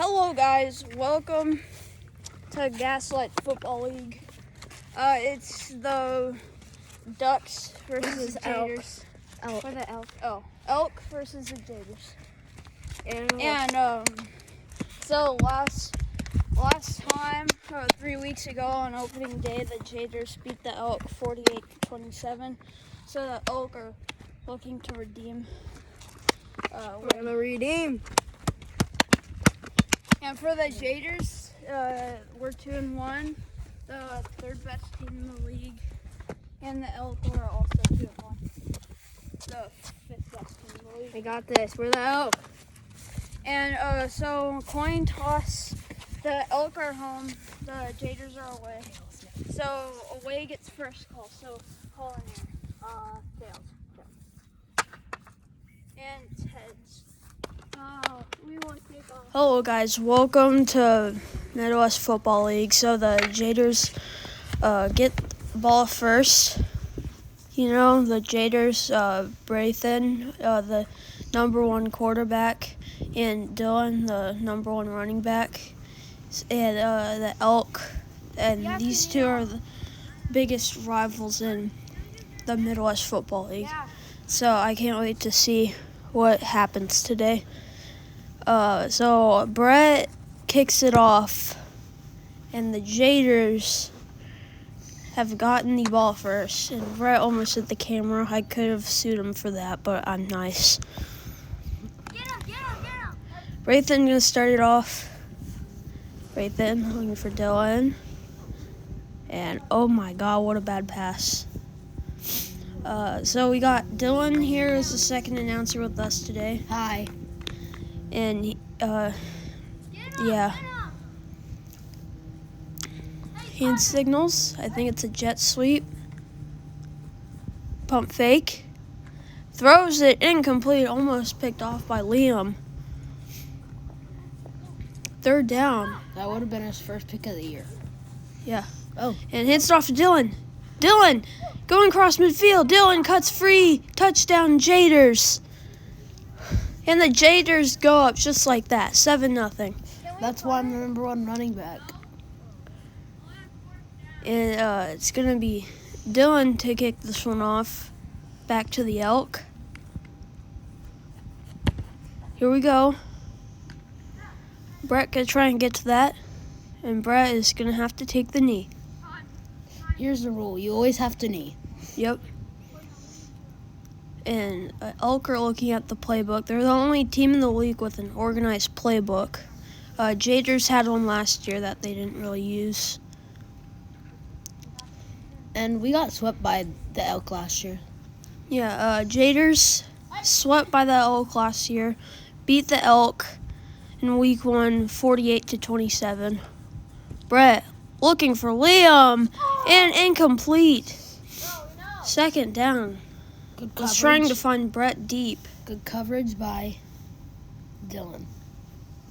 Hello guys, welcome to Gaslight Football League. It's the Ducks versus the Jaytors. Elk. Or the Elk. Oh, Elk versus the Jaytors. And so last time, 3 weeks ago on opening day, the Jaytors beat the Elk 48-27. So the Elk are looking to redeem. We're gonna redeem. And for the Jaytors, we're 2-1, the third best team in the league, and the Elk are also 2-1, the fifth best team in the league. We got this. We're the Elk. And so coin toss, the Elk are home, the Jaytors are away. So away gets first call. So call in here. Tails. And it's heads. We want to take off. Hello guys, welcome to Midwest Football League. So the Jaytors get the ball first. You know, the Jaytors, Brayton, the number one quarterback, and Dylan, the number one running back, and the Elk, and these two are the biggest rivals in the Midwest Football League. So I can't wait to see what happens today. So Brett kicks it off, and the Jaytors have gotten the ball first, and Brett almost hit the camera. I could have sued him for that, but I'm nice. Get him. Brayton gonna start it off. Brayton looking for Dylan, and oh my God, what a bad pass. So we got Dylan here as the second announcer with us today. Hi. And yeah. Hand signals. I think it's a jet sweep. Pump fake. Throws it incomplete, almost picked off by Liam. Third down. That would have been his first pick of the year. Yeah. Oh. And hands it off to Dylan. Dylan going across midfield. Dylan cuts free. Touchdown Jaytors. And the Jaytors go up just like that, 7-0. That's why I'm the number one running back. And it's going to be Dylan to kick this one off. Back to the Elk. Here we go. Brett going to try and get to that. And Brett is going to have to take the knee. Here's the rule. You always have to knee. Yep. And Elk are looking at the playbook. They're the only team in the league with an organized playbook. Jaytors had one last year that they didn't really use. And we got swept by the Elk last year. Yeah, Jaytors swept by the Elk last year. Beat the Elk in week 1, 48-27. Brett looking for Liam, and incomplete. Second down. Good Was coverage. trying to find Brett deep. Good coverage by Dylan.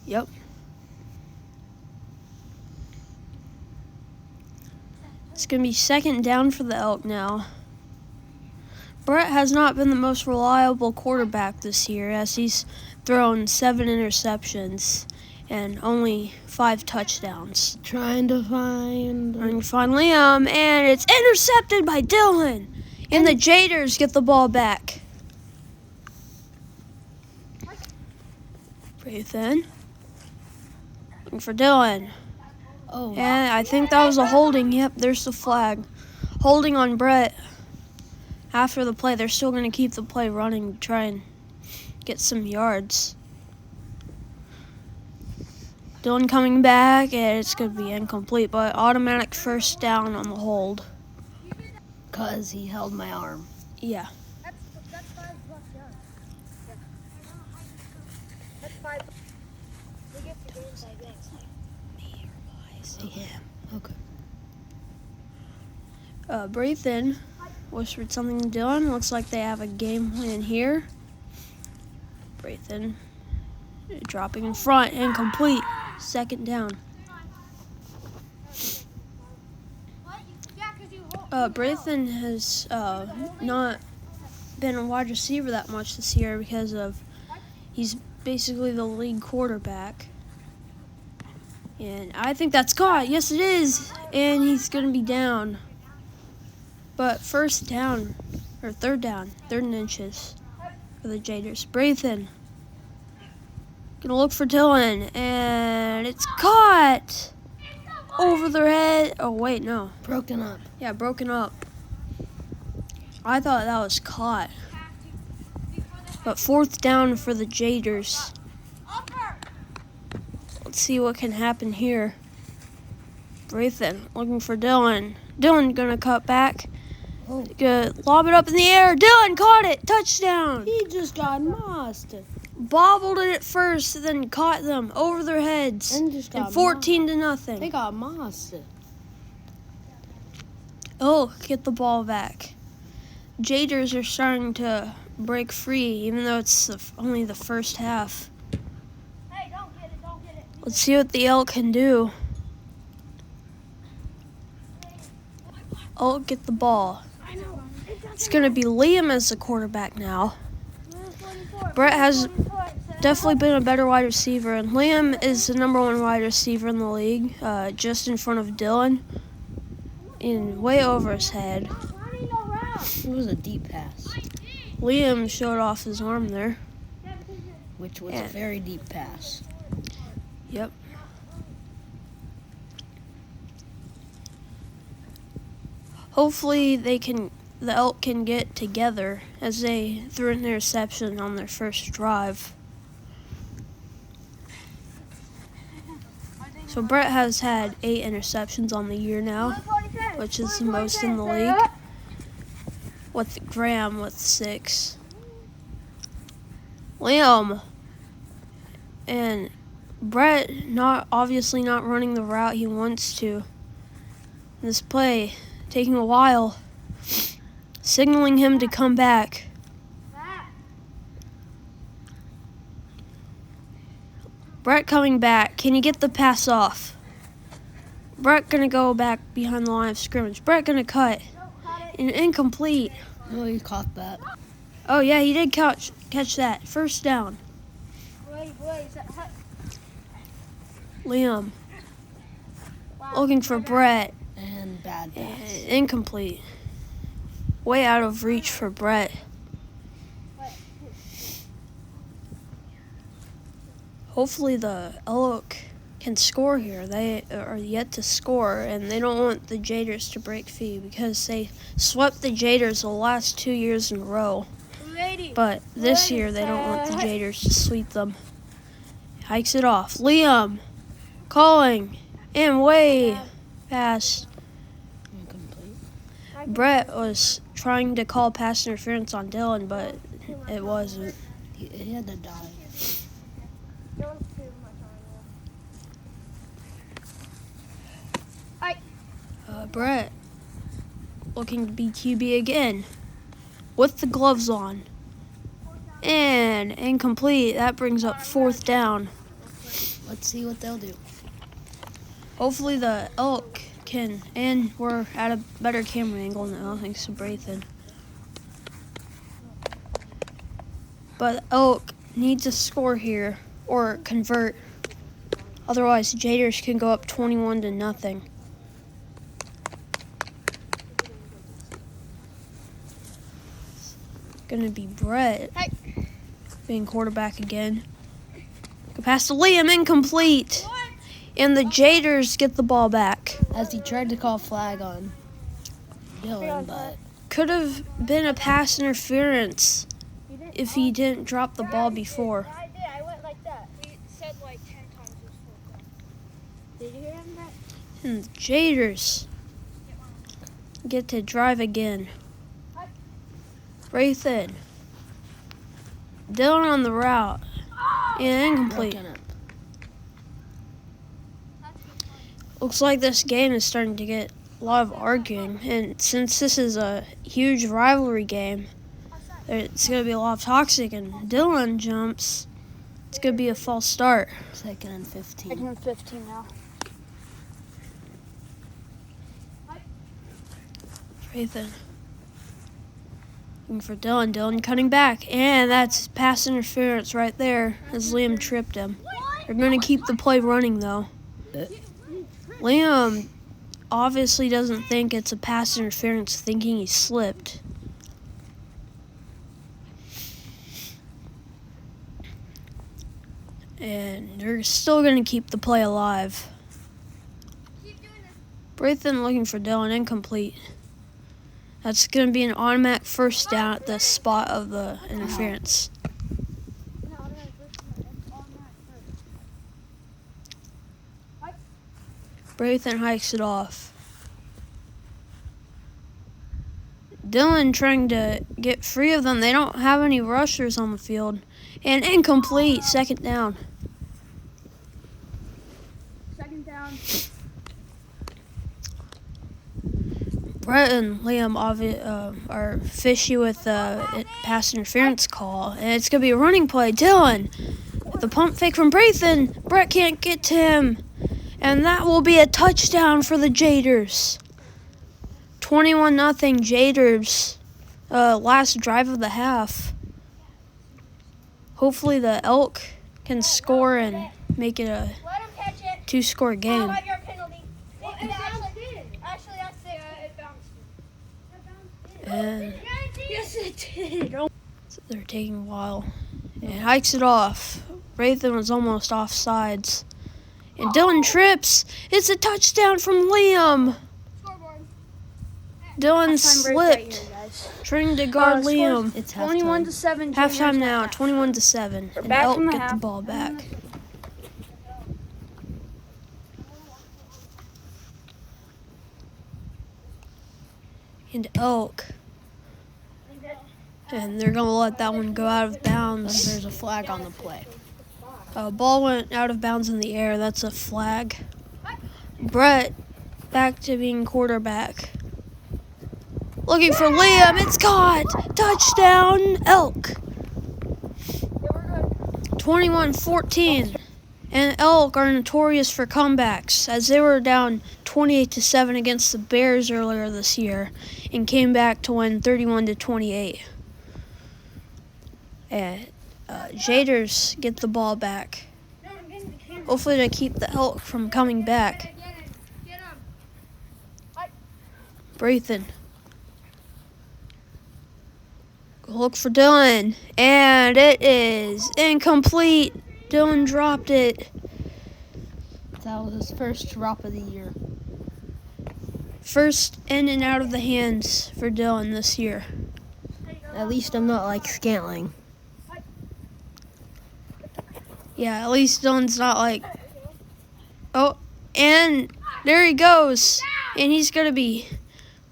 Yep. It's going to be second down for the Elk now. Brett has not been the most reliable quarterback this year, as he's thrown 7 interceptions and only 5 touchdowns. Trying to find Liam, and it's intercepted by Dylan. And the Jaytors get the ball back. Brayton looking for Dylan. Oh. And I think that was a holding. Yep, there's the flag. Holding on Brett. After the play, they're still going to keep the play running, try and get some yards. Dylan coming back, and it's going to be incomplete, but automatic first down on the hold. Because he held my arm. Yeah. That's 5 plus yards. Yeah. That's 5. We get to gain by games. Me or I see him. Okay. Brayton whispered something to Dylan. Looks like they have a game plan here. Brayton dropping in front, incomplete. Second down. Brayton has not been a wide receiver that much this year because of he's basically the league quarterback. And I think that's caught. Yes, it is. And he's going to be down. But first down, or third down, 3 inches for the Jaytors. Braithen. Gonna look for Dylan. And it's caught. Over their head. Oh, wait, no. Broken up. Yeah, broken up. I thought that was caught. But fourth down for the Jaytors. Let's see what can happen here. Braithen looking for Dylan. Dylan gonna cut back. Oh. Gonna lob it up in the air. Dylan caught it. Touchdown. He just got mossed. Bobbled it at first, then caught them over their heads. And just got 14 to They nothing. got mossed. Oh, get the ball back. Jaytors are starting to break free, even though it's only the first half. Hey, don't get it. Let's see what the Elk can do. Elk get the ball. It's going to be Liam as the quarterback now. Brett has definitely been a better wide receiver, and Liam is the #1 wide receiver in the league, just in front of Dylan, and way over his head. It was a deep pass, Liam showed off his arm there. which was Yeah. a very deep pass. Yep. Hopefully the Elk can get together as they threw an interception on their first drive. So Brett has had 8 interceptions on the year now, which is the most in the league, with Graham with 6. Liam and Brett obviously not running the route he wants to. This play taking a while, signaling him to come back. Brett coming back. Can he get the pass off? Brett gonna go back behind the line of scrimmage. Brett gonna cut. And incomplete. Oh, he caught that. Oh yeah, he did catch that. First down. Liam looking for Brett. And bad pass. Incomplete. Way out of reach for Brett. Hopefully the Elk can score here. They are yet to score, and they don't want the Jaytors to break free because they swept the Jaytors the last 2 years in a row. But this year they don't want the Jaytors to sweep them. Hikes it off. Liam calling and way past. Incomplete. Brett was trying to call pass interference on Dylan, but it wasn't. He had to dive. Brett looking to be QB again with the gloves on. And incomplete. That brings up fourth down. Let's see what they'll do. Hopefully the Elk can, and we're at a better camera angle now thanks to Braithen. But Elk needs to score here or convert. Otherwise, Jaytors can go up 21 to nothing. Gonna be Brett being quarterback again. Go pass to Liam, incomplete. And the Jaytors get the ball back. As he tried to call flag on Dylan, but Could have been a pass interference if he didn't drop the ball before. I did. I went like that. He said like 10 times it was full time. Did you hear him that? And the Jaytors get to drive again. Braithen. Dylan on the route. And incomplete. broken up. Looks like this game is starting to get a lot of arguing. And since this is a huge rivalry game, it's going to be a lot of toxic. And Dylan jumps. It's going to be a false start. 2nd and 15. 2nd and 15 now. Braithen. Looking for Dylan. Dylan cutting back. And that's pass interference right there as Liam tripped him. They're going to keep the play running, though. Liam obviously doesn't think it's a pass interference, thinking he slipped. And they're still going to keep the play alive. Braithen looking for Dylan, incomplete. That's going to be an automatic first down at the spot of the interference. Braithen hikes it off. Dylan trying to get free of them. They don't have any rushers on the field. And incomplete, second down. Second down. Brett and Liam are fishy with the pass interference call. And it's going to be a running play. Dylan, the pump fake from Braithen. Brett can't get to him. And that will be a touchdown for the Jaytors. 21-0 Jaytors. Last drive of the half. Hopefully the Elk can score and make it a two-score game. And Yes, it did. they're taking a while. And hikes it off. Braithen was almost offsides. And Dylan trips. It's a touchdown from Liam. Dylan slipped, trying to guard Liam. It's 21-7. Halftime now, 21-7. And back Elk from the get the half. ball back. And Elk. And they're going to let that one go out of bounds. There's a flag on the play. Ball went out of bounds in the air. That's a flag. Brett back to being quarterback. Looking for Liam. It's caught. Touchdown, Elk. 21-14. And Elk are notorious for comebacks, as they were down 28-7 against the Bears earlier this year and came back to win 31-28. And Jaytors get the ball back. Hopefully to keep the Elk from coming back. Braithen. Look for Dylan. And it is incomplete. Dylan dropped it. That was his first drop of the year. First in and out of the hands for Dylan this year. At least I'm not like Scantling. Yeah, at least Dylan's not like... Oh, and there he goes. And he's going to be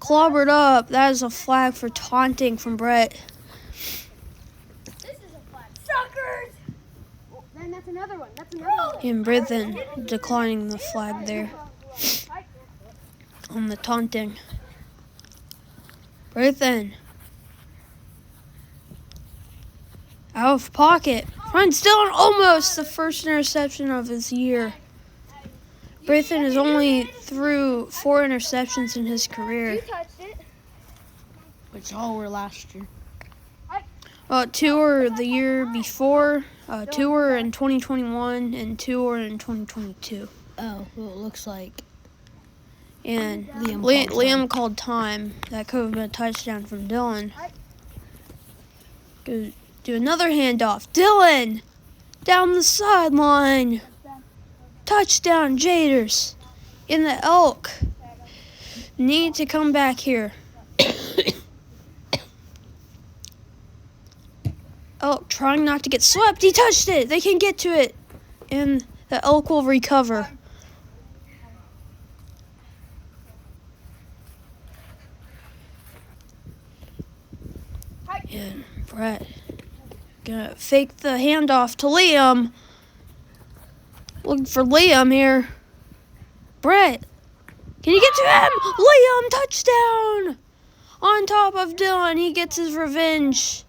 clobbered up. That is a flag for taunting from Brett. Suckers! Then that's another one. That's another one. And Braithen declining the flag there on the taunting. Braithen. Out of pocket. Finds Dylan, almost the first interception of his year. Braithen is only through 4 interceptions in his career. You touched it. Which all were last year. 2 were the year before, 2 were in 2021, and 2 were in 2022. Oh, well, it looks like And Liam called time. That could have been a touchdown from Dylan. Go do another handoff. Dylan! Down the sideline. Touchdown, Jaytors. In the Elk. Need to come back here. Elk trying not to get swept. He touched it. They can get to it. And the Elk will recover. And Brett gonna fake the handoff to Liam. Looking for Liam here. Brett, can you get to him? Liam, touchdown! On top of Dylan, he gets his revenge.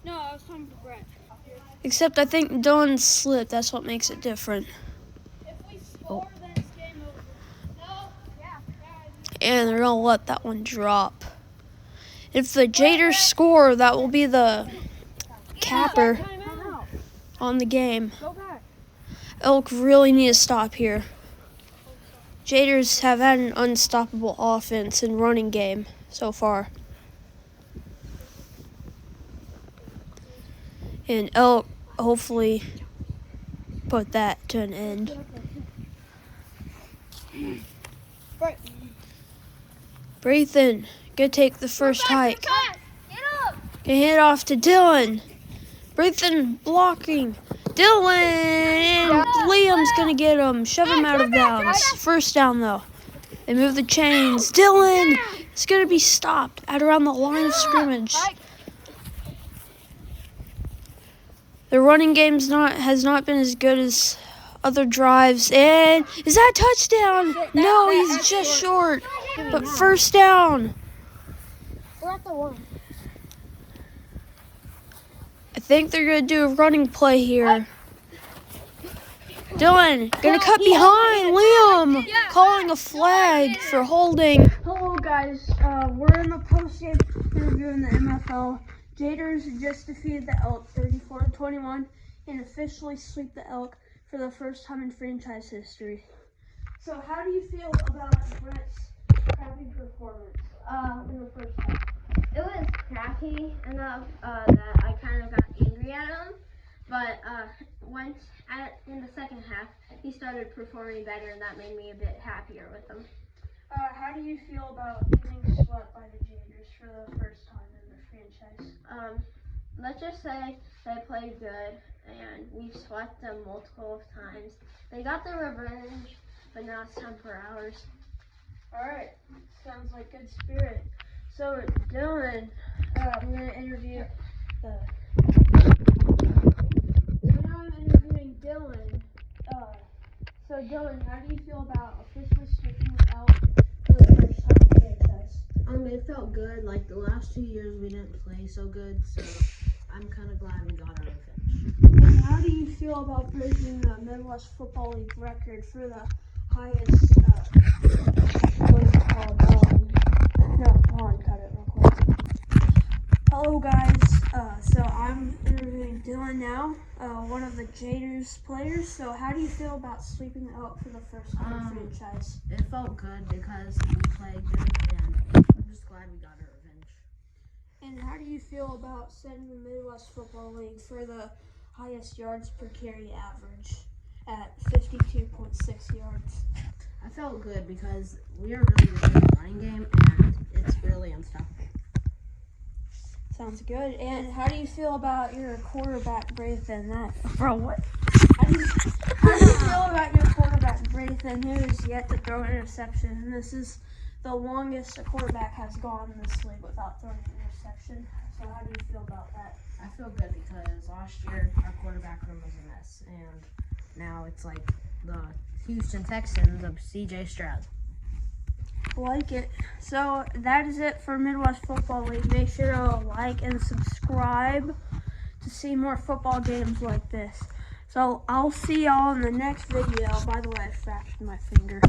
No, I was talking to Brett. Except I think Dylan slipped. That's what makes it different. If we score, then it's game over. No? Yeah. And they're gonna let that one drop. If the Jaytors score, that will be the capper Time out. on the game. Go back. Elk really need to stop here. Jaytors have had an unstoppable offense and running game so far. And Elk hopefully put that to an end. Brathan, gonna take the first hike. Gonna hand it off to Dylan. Brathan blocking. Dylan and Liam's gonna get him. Shove him out of bounds. First down though. They move the chains. Dylan is gonna be stopped at around the line of scrimmage. The running game has not been as good as other drives. And is that a touchdown? No, he's just short. But first down. We're at the 1. I think they're going to do a running play here. Dylan, going to cut behind. Liam calling a flag for holding. Hello, guys. We're in the post-game interview in the MFL. Jaytors just defeated the Elk 34-21 and officially sweep the Elk for the first time in franchise history. So how do you feel about Brett's crappy performance in the first half? It was crappy enough that I kind of got angry at him, but in the second half, he started performing better, and that made me a bit happier with him. How do you feel about getting swept by the Jaytors for the first time in the franchise? Let's just say they played good, and we've swept them multiple times. They got their revenge, but now it's time for ours. All right, sounds like good spirit. So Dylan, I'm going to interview. Now I'm interviewing Dylan. So Dylan, how do you feel about officially sweeping the Elk for the first time in the franchise? It felt good. Like the last 2 years, we didn't play so good, so I'm kind of glad we got our revenge. And how do you feel about breaking the Midwest Football League record for the highest? What is it called? Hold on, cut it real quick. Hello, guys. So I'm interviewing Dylan now, one of the Jaytors players. So how do you feel about sweeping the Elk for the first time in franchise? It felt good because we played good, and I'm just glad we got our revenge. And how do you feel about setting the Midwest Football League for the highest yards per carry average at 52.6 yards? I felt good because we are really good in the running game, and it's really unstoppable. Sounds good. And how do you feel about your quarterback, Brathan? What? How do you feel about your quarterback, Brathan, who is yet to throw an interception? And this is the longest a quarterback has gone in this league without throwing an interception. So how do you feel about that? I feel good because last year our quarterback room was a mess, and now it's like the Houston Texans of C.J. Stroud. Like it. So that is it for Midwest Football League. Make sure to like and subscribe to see more football games like this. So I'll see y'all in the next video. By the way, I fractured my finger.